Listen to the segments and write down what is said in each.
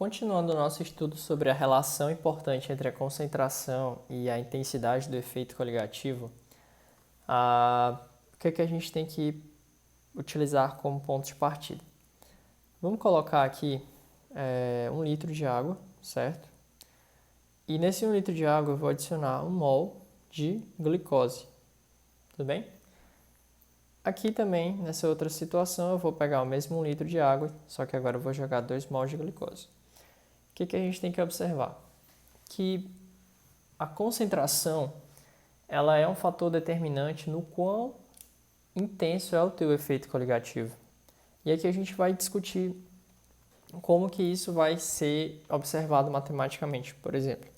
Continuando o nosso estudo sobre a relação importante entre a concentração e a intensidade do efeito coligativo, o que a gente tem que utilizar como ponto de partida? Vamos colocar aqui 1 litro de água, certo? E nesse 1 litro de água eu vou adicionar 1 mol de glicose, tudo bem? Aqui também, nessa outra situação, eu vou pegar o mesmo 1 litro de água, só que agora eu vou jogar 2 mols de glicose. O que a gente tem que observar? Que a concentração ela é um fator determinante no quão intenso é o teu efeito coligativo. E aqui a gente vai discutir como que isso vai ser observado matematicamente, por exemplo.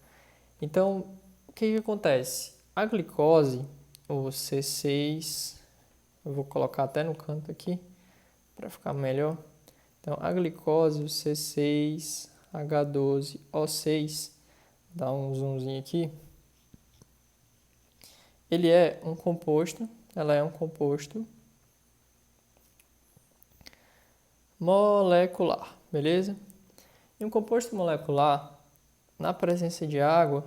Então, o que acontece? A glicose, o C6, eu vou colocar até no canto aqui para ficar melhor. Então, a glicose, o C6H12O6, dá um zoomzinho aqui. Ela é um composto molecular, beleza? E um composto molecular, na presença de água,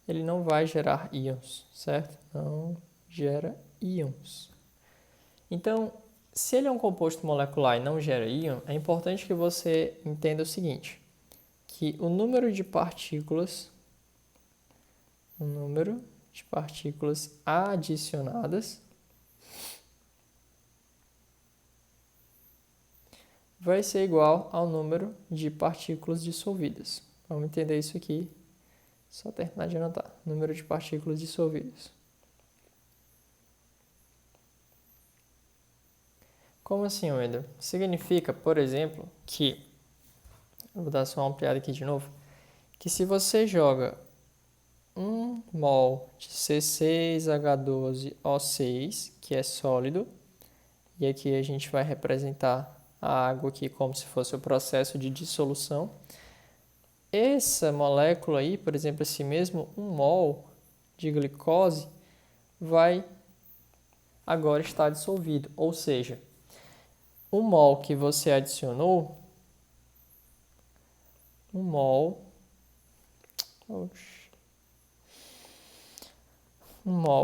ele não vai gerar íons, certo? Não gera íons. Então, se ele é um composto molecular e não gera íon, é importante que você entenda o seguinte, que o número de partículas adicionadas vai ser igual ao número de partículas dissolvidas. Vamos entender isso aqui, só terminar de anotar. Número de partículas dissolvidas. Como assim, Wendel? Significa, por exemplo, que, eu vou dar só uma ampliada aqui de novo, que se você joga 1 mol de C6H12O6, que é sólido, e aqui a gente vai representar a água aqui como se fosse o processo de dissolução. Essa molécula aí, por exemplo, esse mesmo 1 mol de glicose, vai agora estar dissolvido. Ou seja, o mol que você adicionou, 1 mol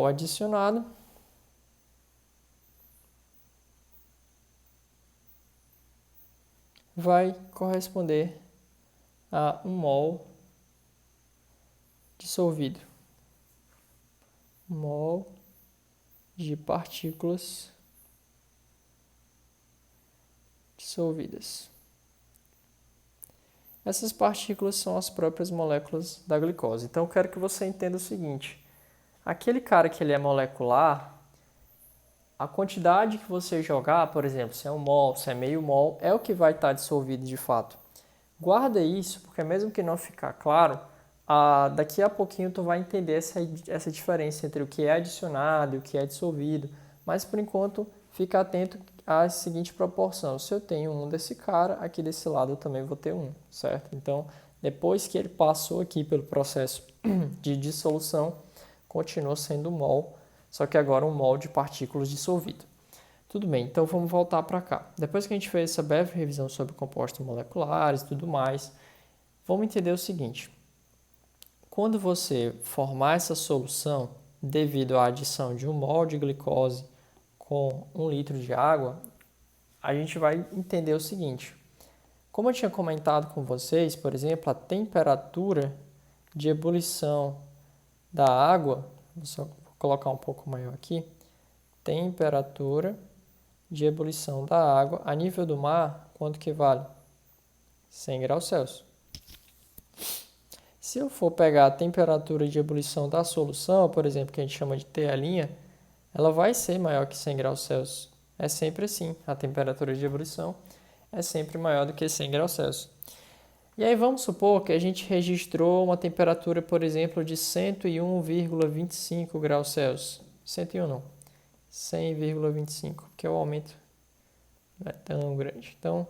adicionado, vai corresponder a 1 mol dissolvido. 1 mol de partículas dissolvidas. Essas partículas são as próprias moléculas da glicose. Então, eu quero que você entenda o seguinte. Aquele cara que ele é molecular, a quantidade que você jogar, por exemplo, se é 1 mol, se é meio mol, é o que vai estar dissolvido de fato. Guarda isso, porque mesmo que não ficar claro, daqui a pouquinho tu vai entender essa diferença entre o que é adicionado e o que é dissolvido. Mas, por enquanto, fica atento à seguinte proporção. Se eu tenho um desse cara, aqui desse lado eu também vou ter um, certo? Então, depois que ele passou aqui pelo processo de dissolução, continua sendo um mol, só que agora um mol de partículas dissolvido. Tudo bem, então vamos voltar para cá. Depois que a gente fez essa breve revisão sobre compostos moleculares e tudo mais, vamos entender o seguinte. Quando você formar essa solução devido à adição de 1 mol de glicose com 1 litro de água, a gente vai entender o seguinte. Como eu tinha comentado com vocês, por exemplo, a temperatura de ebulição da água, vou só colocar um pouco maior aqui, temperatura de ebulição da água a nível do mar, quanto que vale? 100 graus Celsius. Se eu for pegar a temperatura de ebulição da solução, por exemplo, que a gente chama de T', ela vai ser maior que 100 graus Celsius. É sempre assim, a temperatura de ebulição é sempre maior do que 100 graus Celsius. E aí vamos supor que a gente registrou uma temperatura, por exemplo, de 101,25 graus Celsius. 101 não, 100,25, que é o aumento não é tão grande. Então,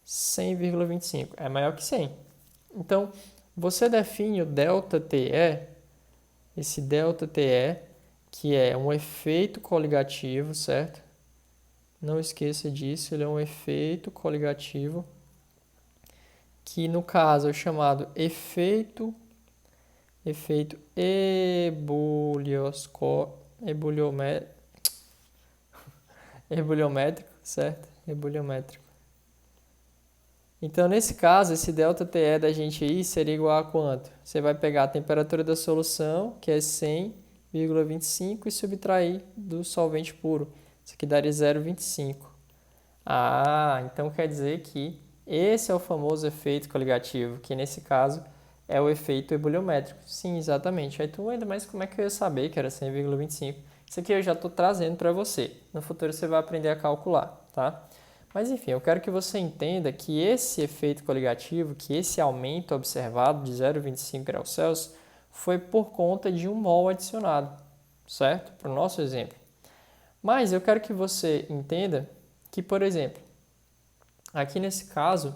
100,25 é maior que 100. Então, você define o ΔTE, esse ΔTE, que é um efeito coligativo, certo? Não esqueça disso, ele é um efeito coligativo que no caso é chamado efeito ebuliométrico, certo? Ebuliométrico. Então, nesse caso, esse ΔTE da gente aí seria igual a quanto? Você vai pegar a temperatura da solução, que é 100,25, e subtrair do solvente puro. Isso aqui daria 0,25. Ah, então quer dizer que esse é o famoso efeito coligativo, que nesse caso é o efeito ebuliométrico. Sim, exatamente. Aí tu ainda mais como é que eu ia saber que era 100,25? Isso aqui eu já estou trazendo para você. No futuro você vai aprender a calcular, tá? Mas enfim, eu quero que você entenda que esse efeito coligativo, que esse aumento observado de 0,25 graus Celsius, foi por conta de um mol adicionado, certo? Para o nosso exemplo. Mas eu quero que você entenda que, por exemplo, aqui nesse caso,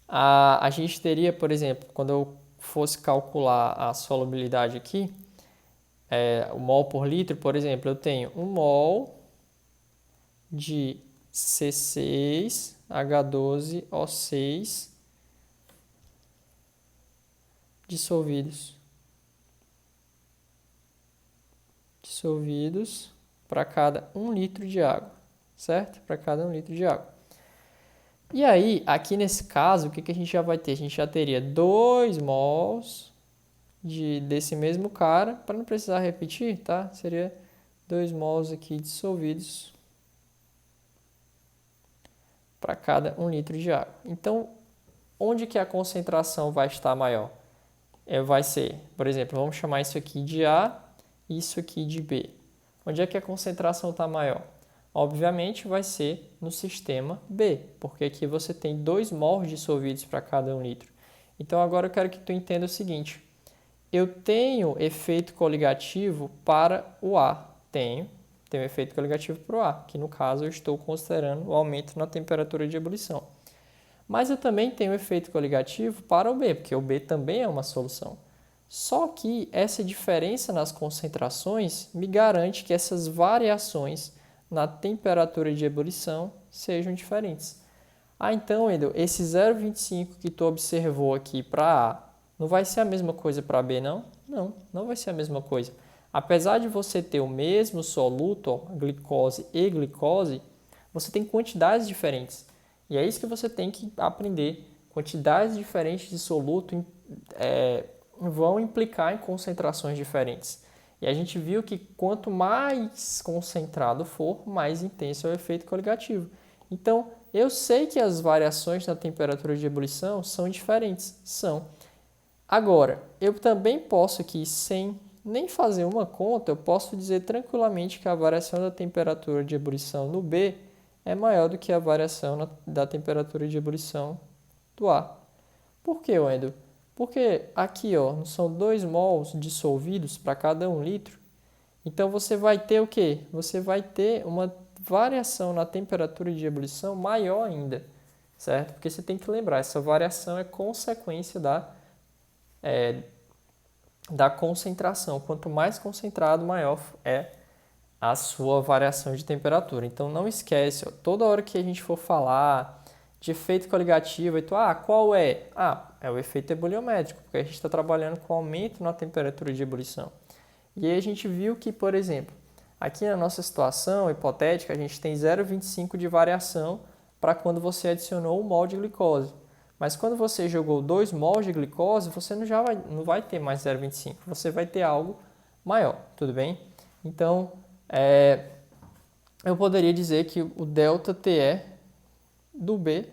a gente teria, por exemplo, quando eu fosse calcular a solubilidade aqui, o mol por litro, por exemplo, eu tenho 1 mol de C6H12O6 dissolvidos para cada 1 litro de água, certo? Para cada 1 litro de água. E aí, aqui nesse caso, o que a gente já vai ter? A gente já teria 2 mols desse mesmo cara, para não precisar repetir, tá? Seria 2 mols aqui dissolvidos para cada 1 litro de água. Então, onde que a concentração vai estar maior? Vai ser, por exemplo, vamos chamar isso aqui de A e isso aqui de B. Onde é que a concentração está maior? Obviamente vai ser no sistema B, porque aqui você tem 2 mols dissolvidos para cada 1 litro. Então agora eu quero que tu entenda o seguinte. Eu tenho efeito coligativo para o A. Tenho efeito coligativo para o A, que no caso eu estou considerando o aumento na temperatura de ebulição. Mas eu também tenho efeito coligativo para o B, porque o B também é uma solução. Só que essa diferença nas concentrações me garante que essas variações na temperatura de ebulição sejam diferentes. Ah, então, Wendel, esse 0,25 que tu observou aqui para A, não vai ser a mesma coisa para B, não? Não, não vai ser a mesma coisa. Apesar de você ter o mesmo soluto, ó, glicose e glicose, você tem quantidades diferentes. E é isso que você tem que aprender. Quantidades diferentes de soluto vão implicar em concentrações diferentes. E a gente viu que quanto mais concentrado for, mais intenso é o efeito coligativo. Então, eu sei que as variações na temperatura de ebulição são diferentes. São. Agora, eu também posso aqui, sem nem fazer uma conta, eu posso dizer tranquilamente que a variação da temperatura de ebulição no B é maior do que a variação da temperatura de ebulição do A. Por que, Wendel? Porque aqui ó, são 2 mols dissolvidos para cada 1 litro. Então você vai ter o quê? Você vai ter uma variação na temperatura de ebulição maior ainda, certo? Porque você tem que lembrar, essa variação é consequência da concentração. Quanto mais concentrado, maior é a sua variação de temperatura. Então não esquece, ó, toda hora que a gente for falar de efeito coligativo, qual é? É o efeito ebuliométrico, porque a gente está trabalhando com aumento na temperatura de ebulição. E aí a gente viu que, por exemplo, aqui na nossa situação hipotética, a gente tem 0,25 de variação para quando você adicionou 1 mol de glicose. Mas quando você jogou 2 mols de glicose, você não vai ter mais 0,25, você vai ter algo maior, tudo bem? Então, eu poderia dizer que o ΔTE do B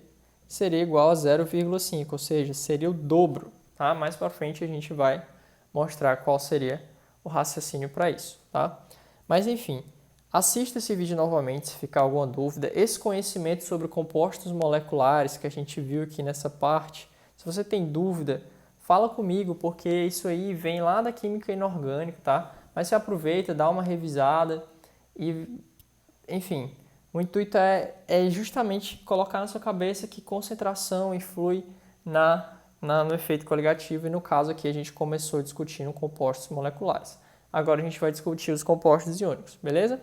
seria igual a 0,5, ou seja, seria o dobro. Tá? Mais para frente a gente vai mostrar qual seria o raciocínio para isso. Tá? Mas enfim, assista esse vídeo novamente se ficar alguma dúvida. Esse conhecimento sobre compostos moleculares que a gente viu aqui nessa parte, se você tem dúvida, fala comigo, porque isso aí vem lá da química inorgânica, tá? Mas você aproveita, dá uma revisada e, enfim, o intuito é justamente colocar na sua cabeça que concentração influi no efeito coligativo e no caso aqui a gente começou discutindo compostos moleculares. Agora a gente vai discutir os compostos iônicos, beleza?